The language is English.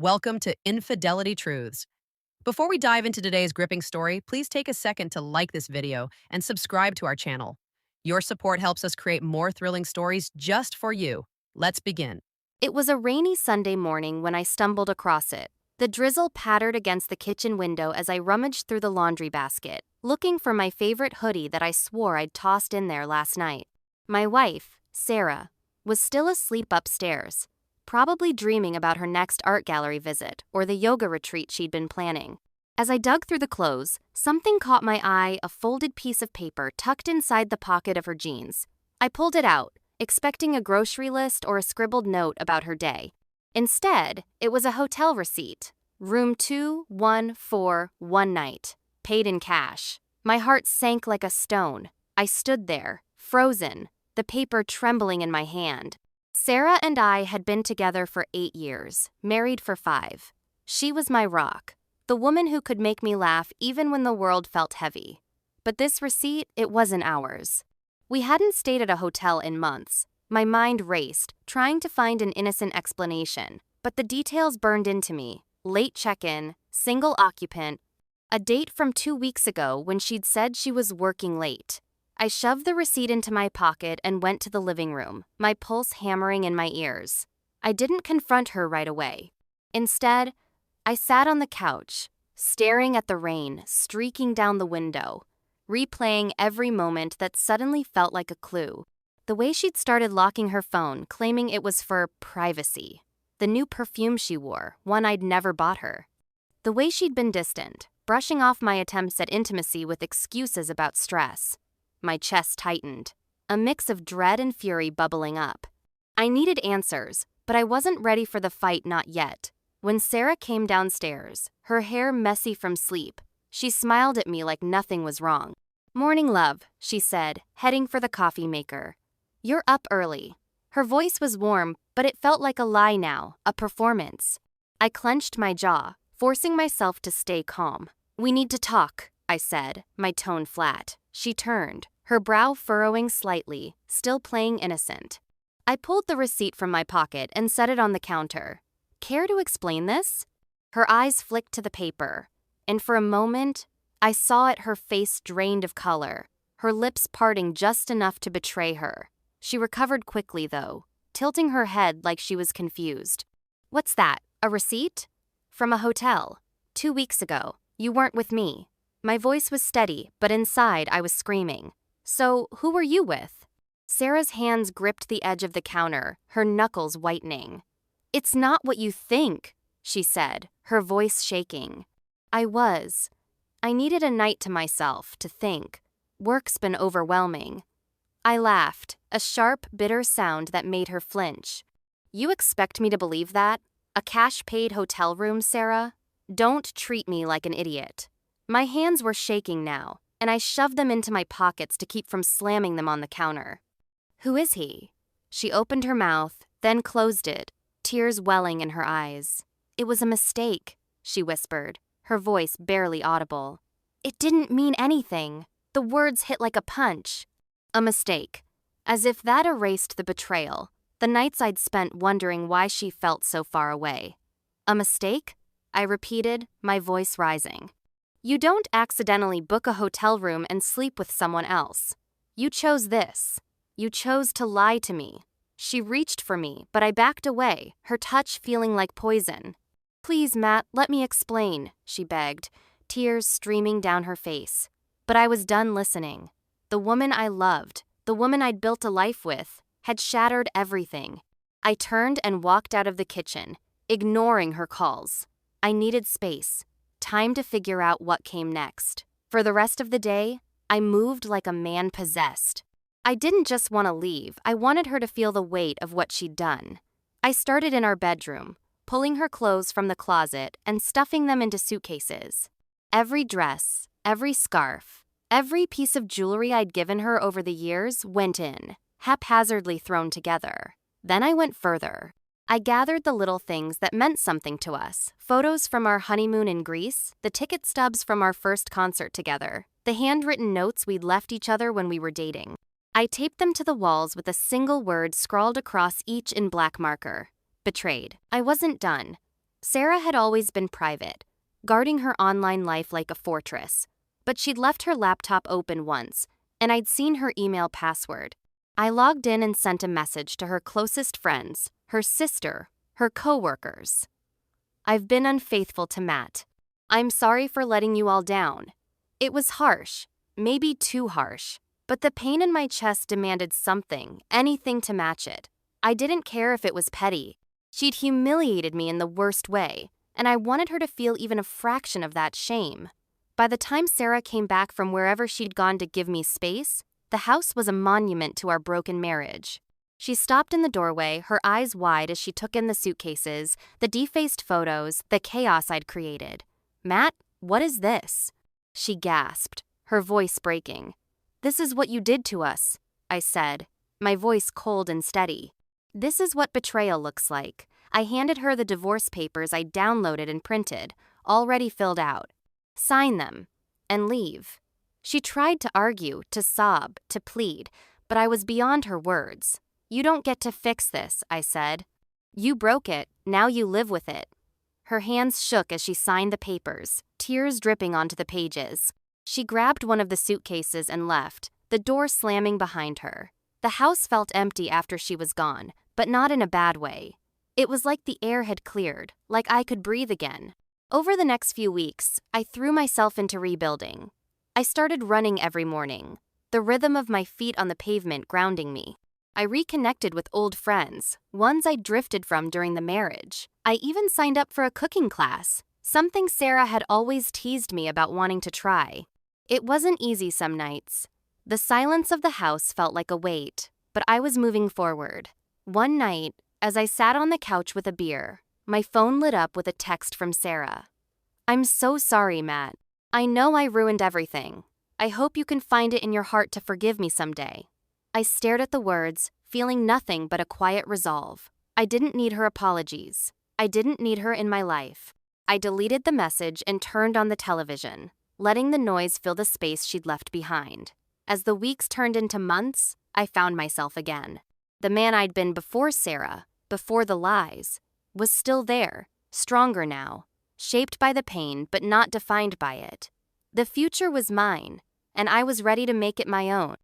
Welcome to Infidelity Truths. Before we dive into today's gripping story, please take a second to like this video and subscribe to our channel. Your support helps us create more thrilling stories just for you. Let's begin. It was a rainy Sunday morning when I stumbled across it. The drizzle pattered against the kitchen window as I rummaged through the laundry basket, looking for my favorite hoodie that I swore I'd tossed in there last night. My wife, Sarah, was still asleep upstairs, probably dreaming about her next art gallery visit or the yoga retreat she'd been planning. As I dug through the clothes, something caught my eye, a folded piece of paper tucked inside the pocket of her jeans. I pulled it out, expecting a grocery list or a scribbled note about her day. Instead, it was a hotel receipt. Room 214 one night. Paid in cash. My heart sank like a stone. I stood there, frozen, the paper trembling in my hand. Sarah and I had been together for 8 years, married for 5. She was my rock, the woman who could make me laugh even when the world felt heavy. But this receipt, it wasn't ours. We hadn't stayed at a hotel in months. My mind raced, trying to find an innocent explanation, but the details burned into me. Late check-in, single occupant, a date from 2 weeks ago when she'd said she was working late. I shoved the receipt into my pocket and went to the living room, my pulse hammering in my ears. I didn't confront her right away. Instead, I sat on the couch, staring at the rain streaking down the window, replaying every moment that suddenly felt like a clue. The way she'd started locking her phone, claiming it was for privacy. The new perfume she wore, one I'd never bought her. The way she'd been distant, brushing off my attempts at intimacy with excuses about stress. My chest tightened, a mix of dread and fury bubbling up. I needed answers, but I wasn't ready for the fight not yet. When Sarah came downstairs, her hair messy from sleep, she smiled at me like nothing was wrong. "Morning, love," she said, heading for the coffee maker. "You're up early." Her voice was warm, but it felt like a lie now, a performance. I clenched my jaw, forcing myself to stay calm. "We need to talk," I said, my tone flat. She turned, her brow furrowing slightly, still playing innocent. I pulled the receipt from my pocket and set it on the counter. "Care to explain this?" Her eyes flicked to the paper, and for a moment, I saw it, her face drained of color, her lips parting just enough to betray her. She recovered quickly, though, tilting her head like she was confused. "What's that, a receipt?" "From a hotel. 2 weeks ago. You weren't with me." My voice was steady, but inside I was screaming. "So, who were you with?" Sarah's hands gripped the edge of the counter, her knuckles whitening. "It's not what you think," she said, her voice shaking. I needed a night to myself, to think. Work's been overwhelming. I laughed, a sharp, bitter sound that made her flinch. "You expect me to believe that? A cash-paid hotel room, Sarah? Don't treat me like an idiot." My hands were shaking now, and I shoved them into my pockets to keep from slamming them on the counter. "Who is he?" She opened her mouth, then closed it, tears welling in her eyes. "It was a mistake," she whispered, her voice barely audible. "It didn't mean anything." The words hit like a punch. A mistake. As if that erased the betrayal, the nights I'd spent wondering why she felt so far away. "A mistake?" I repeated, my voice rising. "You don't accidentally book a hotel room and sleep with someone else. You chose this. You chose to lie to me." She reached for me, but I backed away, her touch feeling like poison. "Please, Matt, let me explain," she begged, tears streaming down her face. But I was done listening. The woman I loved, the woman I'd built a life with, had shattered everything. I turned and walked out of the kitchen, ignoring her calls. I needed space, time to figure out what came next. For the rest of the day, I moved like a man possessed. I didn't just want to leave, I wanted her to feel the weight of what she'd done. I started in our bedroom, pulling her clothes from the closet and stuffing them into suitcases. Every dress, every scarf, every piece of jewelry I'd given her over the years went in, haphazardly thrown together. Then I went further. I gathered the little things that meant something to us. Photos from our honeymoon in Greece, the ticket stubs from our first concert together, the handwritten notes we'd left each other when we were dating. I taped them to the walls with a single word scrawled across each in black marker. Betrayed. I wasn't done. Sarah had always been private, guarding her online life like a fortress. But she'd left her laptop open once, and I'd seen her email password. I logged in and sent a message to her closest friends, her sister, her coworkers. I've been unfaithful to Matt. I'm sorry for letting you all down. It was harsh, maybe too harsh, but the pain in my chest demanded something, anything to match it. I didn't care if it was petty. She'd humiliated me in the worst way, and I wanted her to feel even a fraction of that shame. By the time Sarah came back from wherever she'd gone to give me space, the house was a monument to our broken marriage. She stopped in the doorway, her eyes wide as she took in the suitcases, the defaced photos, the chaos I'd created. "Matt, what is this?" She gasped, her voice breaking. "This is what you did to us," I said, my voice cold and steady. "This is what betrayal looks like." I handed her the divorce papers I'd downloaded and printed, already filled out. "Sign them, and leave." She tried to argue, to sob, to plead, but I was beyond her words. "You don't get to fix this," I said. "You broke it, now you live with it." Her hands shook as she signed the papers, tears dripping onto the pages. She grabbed one of the suitcases and left, the door slamming behind her. The house felt empty after she was gone, but not in a bad way. It was like the air had cleared, like I could breathe again. Over the next few weeks, I threw myself into rebuilding. I started running every morning, the rhythm of my feet on the pavement grounding me. I reconnected with old friends, ones I drifted from during the marriage. I even signed up for a cooking class, something Sarah had always teased me about wanting to try. It wasn't easy some nights. The silence of the house felt like a weight, but I was moving forward. One night, as I sat on the couch with a beer, my phone lit up with a text from Sarah. "I'm so sorry, Matt. I know I ruined everything. I hope you can find it in your heart to forgive me someday." I stared at the words, feeling nothing but a quiet resolve. I didn't need her apologies. I didn't need her in my life. I deleted the message and turned on the television, letting the noise fill the space she'd left behind. As the weeks turned into months, I found myself again. The man I'd been before Sarah, before the lies, was still there, stronger now, shaped by the pain but not defined by it. The future was mine, and I was ready to make it my own.